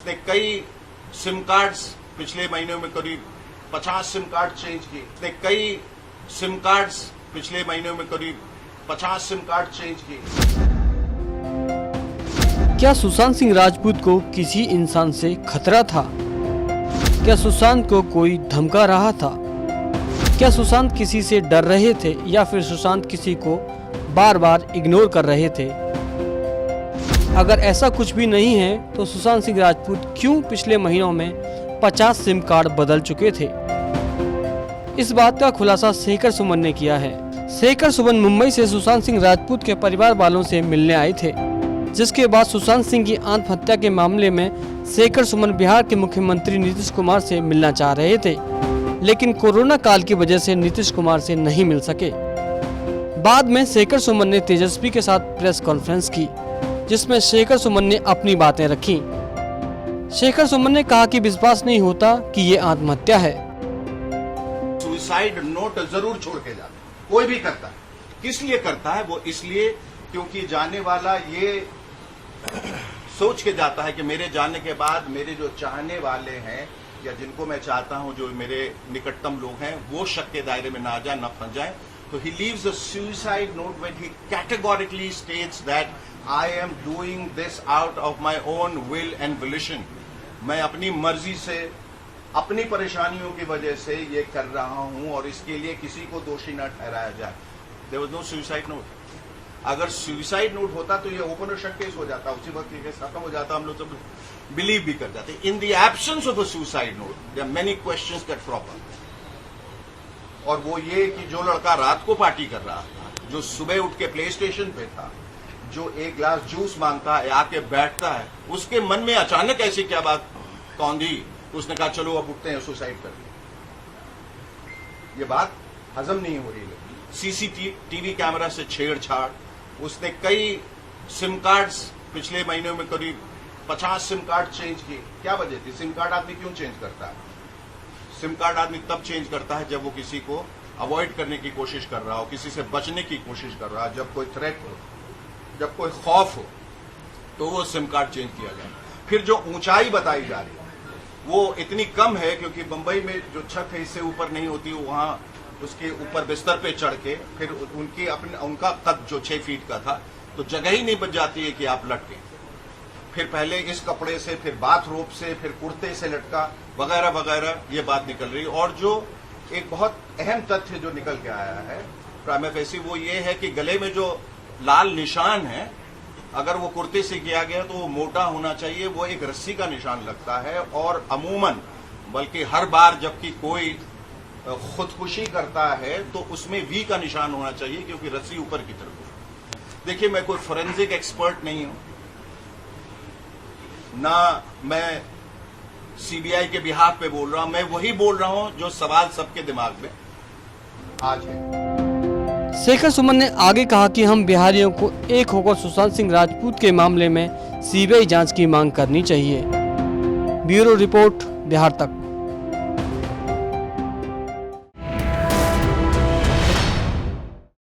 उसने कई SIM cards पिछले महीनों में करीब 50 सिम कार्ड चेंज किए। उसने कई सिम कार्ड्स पिछले महीनों में करीब 50 सिम कार्ड चेंज किए। क्या सुशांत सिंह राजपूत को किसी इंसान से खतरा था? क्या सुशांत को कोई धमका रहा था? क्या सुशांत किसी से डर रहे थे या फिर सुशांत किसी को बार बार इग्नोर कर रहे थे? अगर ऐसा कुछ भी नहीं है तो सुशांत सिंह राजपूत क्यों पिछले महीनों में 50 सिम कार्ड बदल चुके थे? इस बात का खुलासा शेखर सुमन ने किया है। शेखर सुमन मुंबई से सुशांत सिंह राजपूत के परिवार वालों से मिलने आए थे, जिसके बाद सुशांत सिंह की आत्महत्या के मामले में शेखर सुमन बिहार के मुख्यमंत्री नीतीश कुमार से मिलना चाह रहे थे, लेकिन कोरोना काल की वजह से नीतीश कुमार से नहीं मिल सके। बाद में शेखर सुमन ने तेजस्वी के साथ प्रेस कॉन्फ्रेंस की, जिसमें शेखर सुमन ने अपनी बातें रखी। शेखर सुमन ने कहा कि विश्वास नहीं होता कि ये आत्महत्या है। सुसाइड नोट जरूर छोड़ के जाता है, कोई भी करता है। किस लिए करता है? वो इसलिए क्योंकि जाने वाला ये सोच के जाता है कि मेरे जाने के बाद मेरे जो चाहने वाले हैं या जिनको मैं चाहता हूं, जो मेरे निकटतम लोग हैं, वो शक के दायरे में ना जाए, न फंस जाए। तो he leaves a suicide note when he categorically states that I am doing this out of my own will and volition. मैं अपनी मर्जी से, अपनी परेशानियों की वजह से ये कर रहा हूं और इसके लिए किसी को दोषी न ठहराया जाए। There was no suicide note. अगर सुसाइड नोट होता तो ये ओपन और शट केस हो जाता, उसी वक्त ये केस खत्म हो जाता, हम लोग सब बिलीव भी कर जाते। In the absence of a suicide note there are many questions that crop up. और वो ये कि जो लड़का रात को पार्टी कर रहा था, जो सुबह उठ के प्ले स्टेशन पे था, जो एक ग्लास जूस मांगता है, आके बैठता है, उसके मन में अचानक ऐसी क्या बात कौंधी, उसने कहा चलो अब उठते हैं, सुसाइड कर लिया। ये बात हजम नहीं हो रही है। सीसीटीवी कैमरा से छेड़छाड़, उसने कई सिम कार्ड्स पिछले महीनों में करीब 50 सिम कार्ड चेंज किए। क्या वजह थी? सिम कार्ड आदमी क्यों चेंज करता है? सिम कार्ड आदमी तब चेंज करता है जब वो किसी को अवॉइड करने की कोशिश कर रहा हो, किसी से बचने की कोशिश कर रहा हो, जब कोई थ्रेट हो, जब कोई खौफ हो, तो वो सिम कार्ड चेंज किया जाए। फिर जो ऊंचाई बताई जा रही है वो इतनी कम है क्योंकि मुंबई में जो छत है इससे ऊपर नहीं होती, वहां उसके ऊपर बिस्तर पे चढ़ के फिर उनका कद जो 6 फीट का था, तो जगह ही नहीं बच जाती है कि आप लटके। फिर पहले इस कपड़े से, फिर बाथरोब से, फिर कुर्ते से लटका, वगैरह वगैरह, ये बात निकल रही। और जो एक बहुत अहम तथ्य जो निकल के आया है प्राइमा फेसी, वो ये है कि गले में जो लाल निशान है, अगर वो कुर्ते से किया गया तो वो मोटा होना चाहिए, वो एक रस्सी का निशान लगता है। और अमूमन, बल्कि हर बार जबकि कोई खुदकुशी करता है तो उसमें वी का निशान होना चाहिए, क्योंकि रस्सी ऊपर की तरफ। देखिए, मैं कोई फोरेंसिक एक्सपर्ट नहीं हूं, ना मैं सीबीआई के बिहाफ पे बोल रहा हूं, मैं वही बोल रहा हूं जो सवाल सबके दिमाग में आज है। शेखर सुमन ने आगे कहा कि हम बिहारियों को एक होकर सुशांत सिंह राजपूत के मामले में सीबीआई जांच की मांग करनी चाहिए। ब्यूरो रिपोर्ट, बिहार तक।